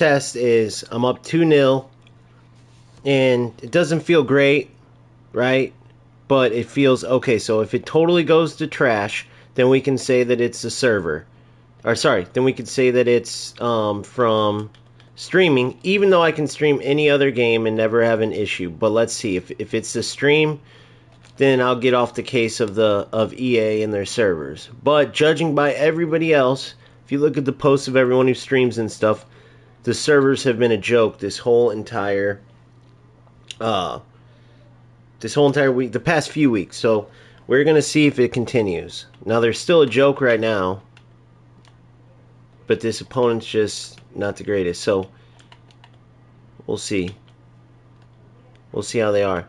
Test is I'm up 2-0 and it doesn't feel great, right? But it feels okay. So if it totally goes to trash, then we can say that it's the server. Or sorry, then we could say that it's from streaming, even though I can stream any other game and never have an issue. But let's see, if it's the stream, then I'll get off the case of EA and their servers. But judging by everybody else, if you look at the posts of everyone who streams and stuff, the servers have been a joke uh this whole entire week, the past few weeks. So we're gonna see if it continues. Now they're still a joke right now, but this opponent's just not the greatest. So we'll see. We'll see how they are.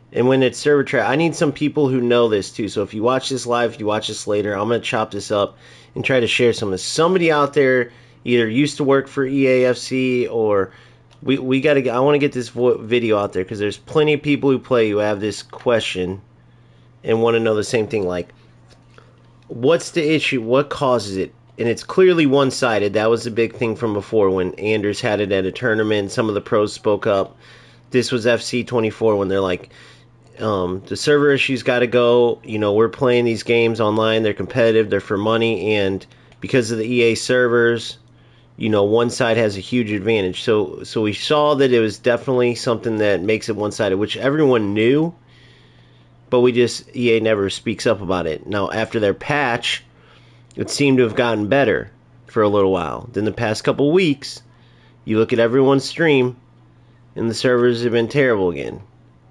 And when it's server trash, I need some people who know this too. So if you watch this live, if you watch this later, I'm going to chop this up and try to share some of this. Somebody out there either used to work for EAFC or we got to. I want to get this video out there because there's plenty of people who play who have this question and want to know the same thing. Like, what's the issue? What causes it? And it's clearly one-sided. That was a big thing from before when Anders had it at a tournament. Some of the pros spoke up. This was FC25 when they're like, the server issues got to go. You know, we're playing these games online. They're competitive. They're for money. And because of the EA servers, you know, one side has a huge advantage. So we saw that it was definitely something that makes it one-sided, which everyone knew. But EA never speaks up about it. Now, after their patch, it seemed to have gotten better for a little while. Then the past couple weeks, you look at everyone's stream, and the servers have been terrible again.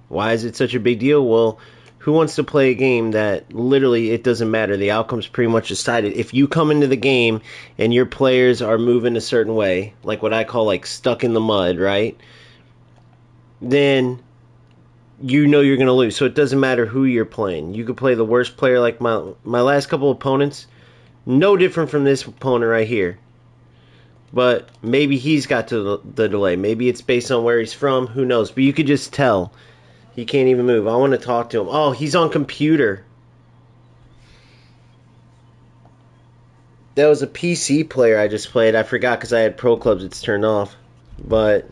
Why is it such a big deal? Well, who wants to play a game that literally it doesn't matter? The outcome's pretty much decided. If you come into the game and your players are moving a certain way, like what I call like stuck in the mud, right? Then you know you're going to lose. So it doesn't matter who you're playing. You could play the worst player like my last couple opponents. No different from this opponent right here. But maybe he's got the delay. Maybe it's based on where he's from. Who knows? But you could just tell. He can't even move. I want to talk to him. Oh, he's on computer. That was a PC player I just played. I forgot because I had Pro Clubs. It's turned off. But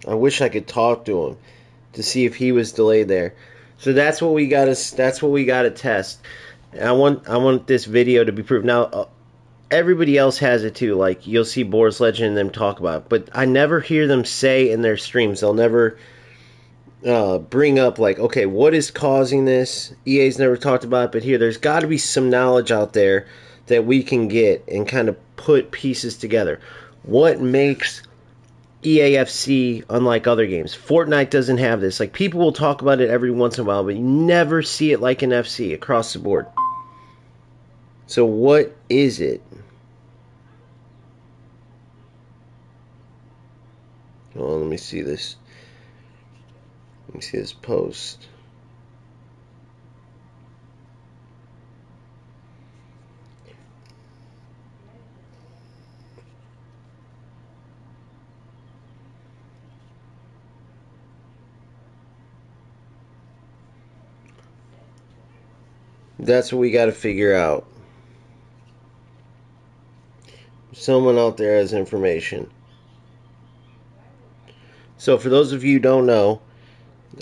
I wish I could talk to him to see if he was delayed there. So that's what we got to test. And I want this video to be proved. Now everybody else has it too. Like you'll see Boris Legend and them talk about it, but I never hear them say in their streams. They'll never bring up like, okay, what is causing this? EA's never talked about it, but here there's got to be some knowledge out there that we can get and kind of put pieces together. What makes EAFC unlike other games? Fortnite doesn't have this. Like people will talk about it every once in a while, but you never see it like an FC across the board. So what is it? Oh, let me see this. Let me see this post. That's what we got to figure out. Someone out there has information. So for those of you who don't know,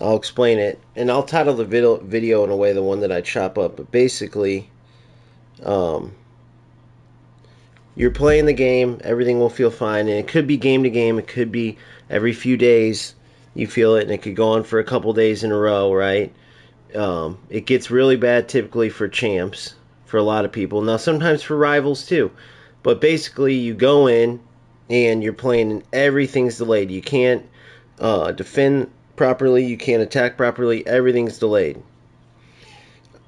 I'll explain it, and I'll title the video in a way, the one that I chop up. But basically, you're playing the game, everything will feel fine, and it could be game to game, it could be every few days you feel it, and it could go on for a couple days in a row, right? It gets really bad typically for champs, for a lot of people. Now sometimes for rivals too. But basically you go in and you're playing and everything's delayed. You can't defend properly, you can't attack properly, everything's delayed.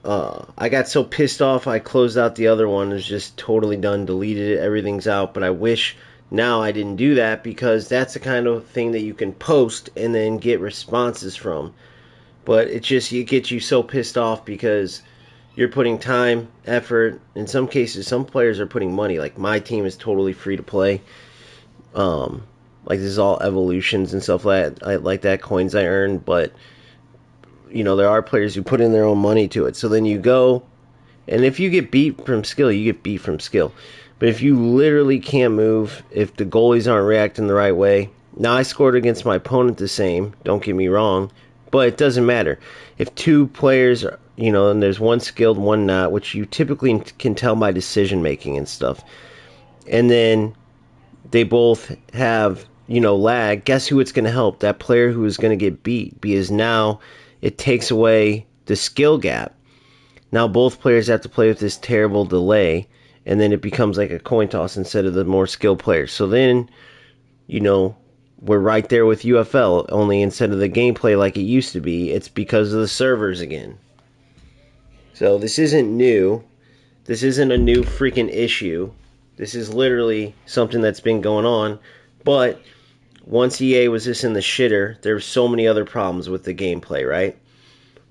I got so pissed off I closed out the other one. It was just totally done, deleted it, everything's out. But I wish now I didn't do that, because that's the kind of thing that you can post and then get responses from. But it gets you so pissed off because you're putting time, effort. In some cases, some players are putting money. Like my team is totally free to play. Like this is all evolutions and stuff like that, coins I earned. But there are players who put in their own money to it. So then you go, and if you get beat from skill, you get beat from skill. But if you literally can't move, if the goalies aren't reacting the right way, now I scored against my opponent the same, don't get me wrong, but it doesn't matter. If two players, and there's one skilled, one not, which you typically can tell by decision making and stuff, and then they both have, lag, guess who it's going to help? That player who is going to get beat, because now it takes away the skill gap. Now both players have to play with this terrible delay, and then it becomes like a coin toss instead of the more skilled players. So then, we're right there with UFL, only instead of the gameplay like it used to be, it's because of the servers again. So this isn't new. This isn't a new freaking issue. This is literally something that's been going on. But once EA was just in the shitter, there were so many other problems with the gameplay, right?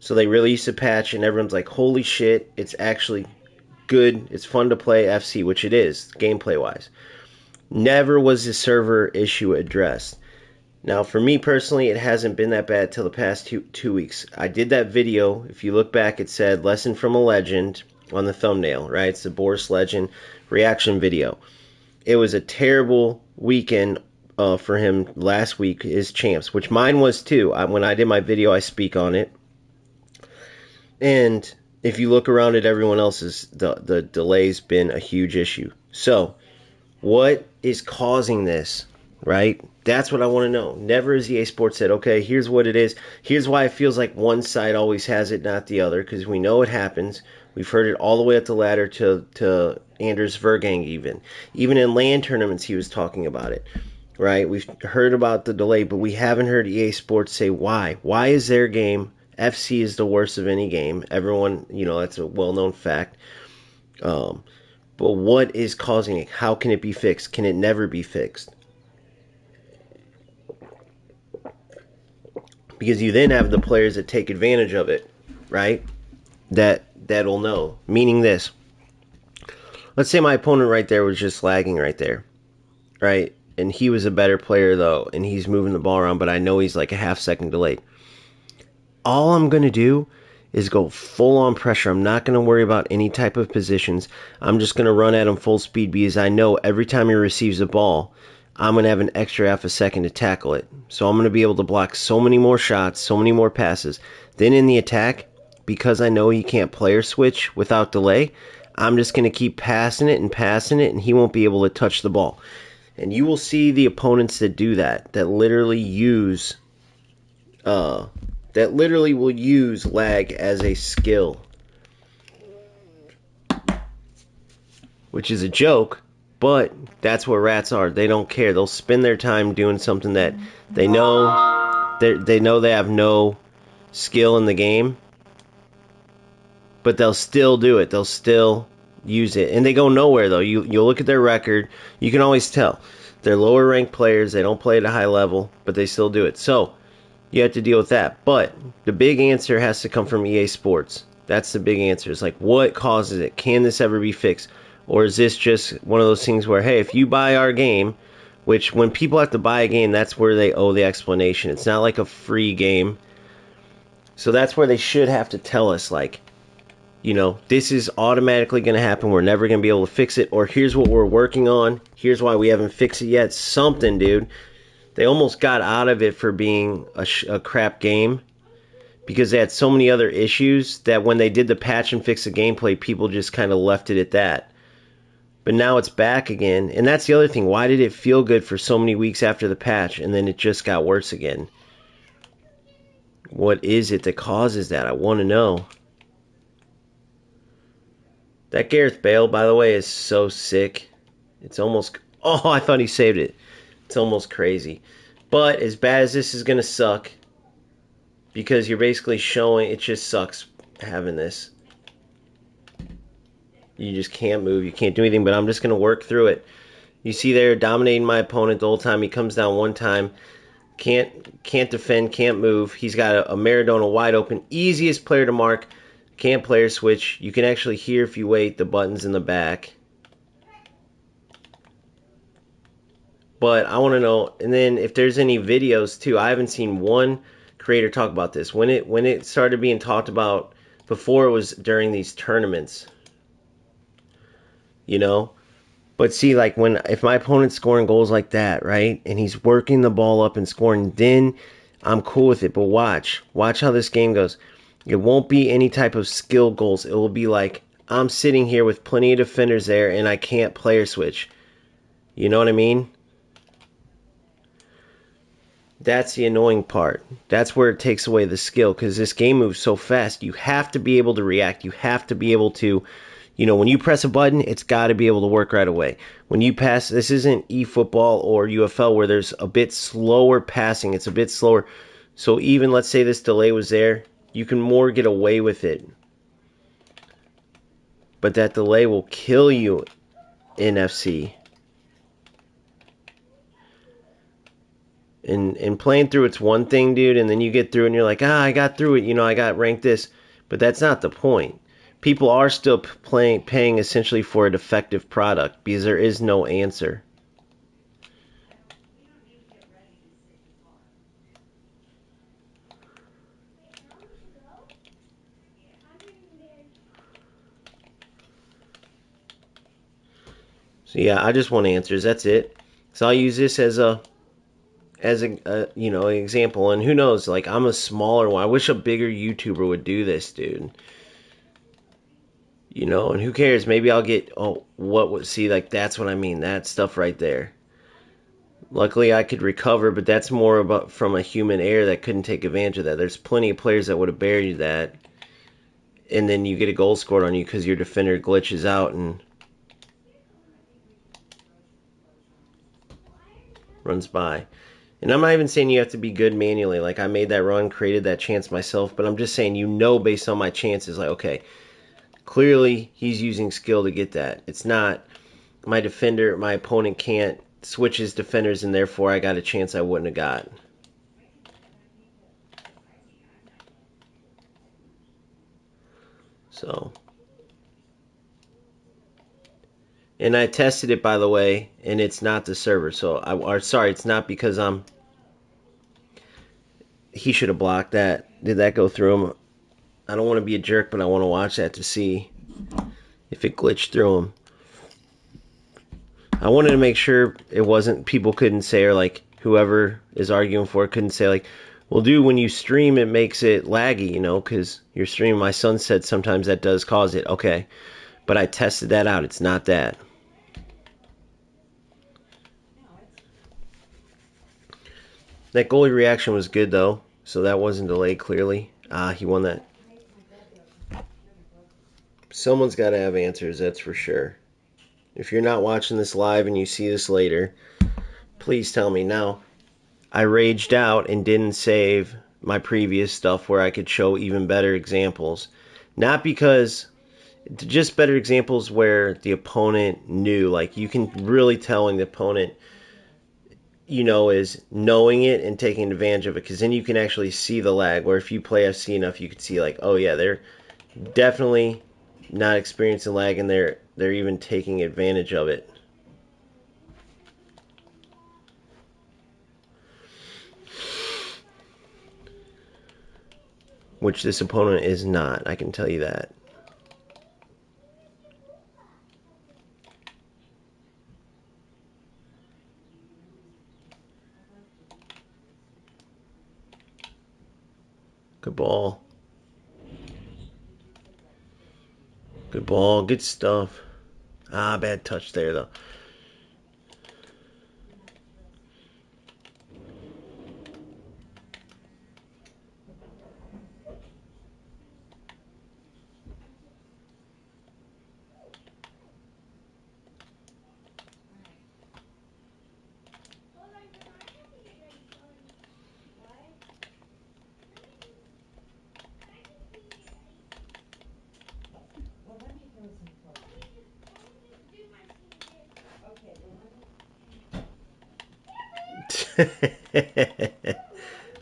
So they released a patch and everyone's like, holy shit, it's actually good. It's fun to play FC, which it is, gameplay-wise. Never was the server issue addressed. Now, for me personally, it hasn't been that bad till the past two weeks. I did that video. If you look back, it said Lesson from a Legend on the thumbnail, right? It's the Boris Legend reaction video. It was a terrible weekend for him last week, his champs, which mine was too. When I did my video, I speak on it. And if you look around at everyone else's, the delay's been a huge issue. So, what is causing this, right? That's what I want to know. Never has EA Sports said, okay, here's what it is. Here's why it feels like one side always has it, not the other, because we know it happens. We've heard it all the way up the ladder to Anders Vergang even. Even in LAN tournaments, he was talking about it, right? We've heard about the delay, but we haven't heard EA Sports say why. Why is their game, FC is the worst of any game. Everyone, that's a well-known fact. But what is causing it? How can it be fixed? Can it never be fixed? Because you then have the players that take advantage of it, right? That'll know. Meaning this. Let's say my opponent right there was just lagging right there, right? And he was a better player though, and he's moving the ball around, but I know he's like a half second delayed. All I'm going to do is go full on pressure. I'm not going to worry about any type of positions. I'm just going to run at him full speed because I know every time he receives the ball, I'm going to have an extra half a second to tackle it. So I'm going to be able to block so many more shots, so many more passes. Then in the attack, because I know he can't player switch without delay, I'm just going to keep passing it, and he won't be able to touch the ball. And you will see the opponents that do that literally will use lag as a skill. Which is a joke, but that's what rats are. They don't care. They'll spend their time doing something that they know they have no skill in the game, but they'll still do it. They'll still use it, and they go nowhere though. You'll look at their record. You can always tell they're lower ranked players. They don't play at a high level, but they still do it. So you have to deal with that. But the big answer has to come from EA Sports. That's the big answer. It's like, what causes it? Can this ever be fixed? Or is this just one of those things where, hey, if you buy our game, which when people have to buy a game, that's where they owe the explanation. It's not like a free game. So that's where they should have to tell us, like, this is automatically going to happen. We're never going to be able to fix it. Or here's what we're working on. Here's why we haven't fixed it yet. Something, dude. They almost got out of it for being a crap game because they had so many other issues that when they did the patch and fix the gameplay, people just kind of left it at that. But now it's back again. And that's the other thing. Why did it feel good for so many weeks after the patch and then it just got worse again? What is it that causes that? I want to know. That Gareth Bale, by the way, is so sick. It's almost... Oh, I thought he saved it. It's almost crazy. But as bad as this is going to suck, because you're basically showing it just sucks having this. You just can't move. You can't do anything, but I'm just going to work through it. You see there, dominating my opponent the whole time. He comes down one time. Can't defend, can't move. He's got a Maradona wide open. Easiest player to mark. Can't player switch. You can actually hear, if you wait, the buttons in the back. But I want to know, and then if there's any videos too. I haven't seen one creator talk about this. When it started being talked about before, it was during these tournaments, you know. But see, like if my opponent's scoring goals like that, right, and he's working the ball up and scoring, then I'm cool with it. But watch how this game goes. It won't be any type of skill goals. It will be like I'm sitting here with plenty of defenders there, and I can't player switch. You know what I mean? That's the annoying part. That's where it takes away the skill, because this game moves so fast. You have to be able to react. You have to be able to, when you press a button, it's got to be able to work right away. When you pass, this isn't eFootball or UFL where there's a bit slower passing. It's a bit slower. So even, let's say this delay was there, you can more get away with it. But that delay will kill you in FC. And playing through it's one thing, dude, and then you get through and you're like, I got through it, I got ranked this. But that's not the point. People are still paying essentially for a defective product because there is no answer. So yeah, I just want answers. That's it. So I'll use this as an example. And who knows? Like, I'm a smaller one. I wish a bigger YouTuber would do this, dude. And who cares? Maybe I'll get see, like, that's what I mean. That stuff right there. Luckily, I could recover, but that's more about from a human error that couldn't take advantage of that. There's plenty of players that would have buried that, and then you get a goal scored on you because your defender glitches out and runs by. And I'm not even saying you have to be good manually. Like, I made that run, created that chance myself, but I'm just saying, based on my chances, like, okay, clearly he's using skill to get that. It's not my opponent can't switch his defenders, and therefore I got a chance I wouldn't have got. So, and I tested it, by the way, and it's not the server. So, it's not because he should have blocked that. Did that go through him? I don't want to be a jerk, but I want to watch that to see if it glitched through him. I wanted to make sure it wasn't, people couldn't say, or like whoever is arguing for it couldn't say like, well, dude, when you stream it makes it laggy, because you're streaming. My son said sometimes that does cause it. Okay, but I tested that out. It's not that. That goalie reaction was good though, so that wasn't delayed clearly. He won that. Someone's got to have answers, that's for sure. If you're not watching this live and you see this later, please tell me. Now, I raged out and didn't save my previous stuff where I could show even better examples. Not because, just better examples where the opponent knew. Like, you can really tell when the opponent, is knowing it and taking advantage of it. Because then you can actually see the lag. Where if you play FC enough, you can see like, oh yeah, they're definitely not experiencing lag, and they're even taking advantage of it. Which this opponent is not, I can tell you that. Good ball. Good ball, good stuff. Bad touch there though.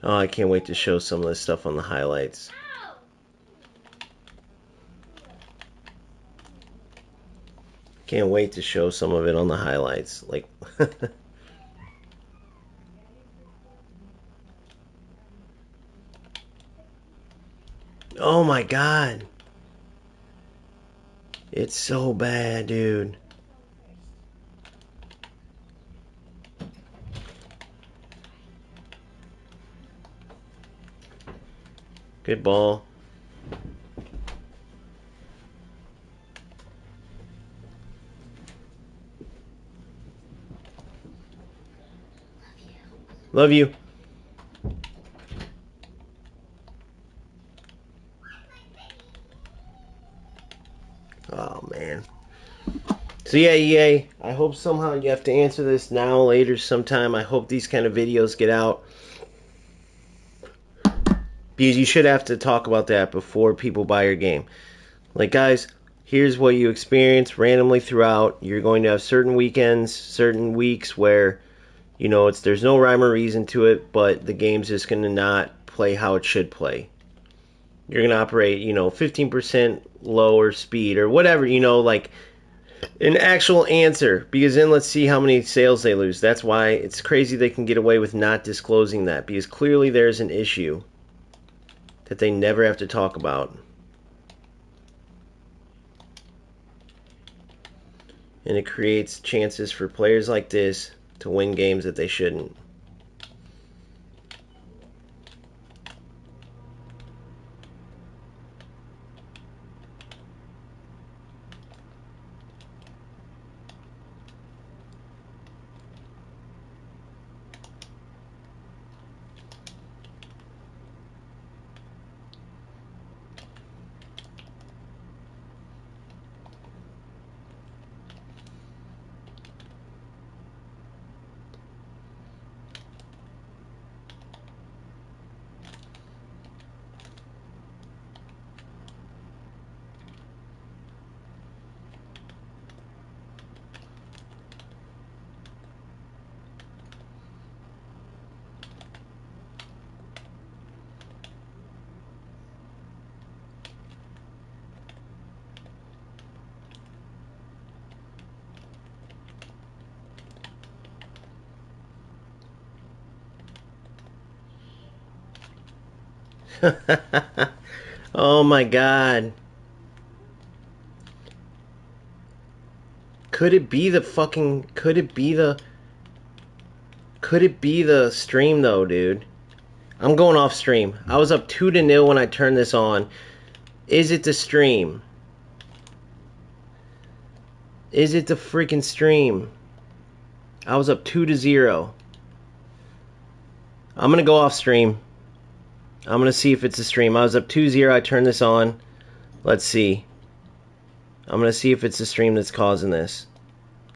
Oh, I can't wait to show some of this stuff on the highlights. Can't wait to show some of it on the highlights. Like, Oh my god. It's so bad, dude. Good ball. Love you. Oh, man. So yeah, EA, I hope somehow you have to answer this now, later, sometime. I hope these kind of videos get out. Because you should have to talk about that before people buy your game. Like, guys, here's what you experience randomly throughout. You're going to have certain weekends, certain weeks where, you know, there's no rhyme or reason to it, but the game's just going to not play how it should play. You're going to operate, 15% lower speed or whatever, like an actual answer. Because then let's see how many sales they lose. That's why it's crazy they can get away with not disclosing that, because clearly there's an issue that they never have to talk about. And it creates chances for players like this to win games that they shouldn't. Oh my god. Could it be the stream though, dude? I'm going off stream. I was up 2-0 when I turned this on. Is it the stream? Is it the freaking stream? I was up 2-0. I'm gonna go off stream. I'm gonna see if it's a stream. I was up 2-0. I turned this on. Let's see. I'm gonna see if it's the stream that's causing this.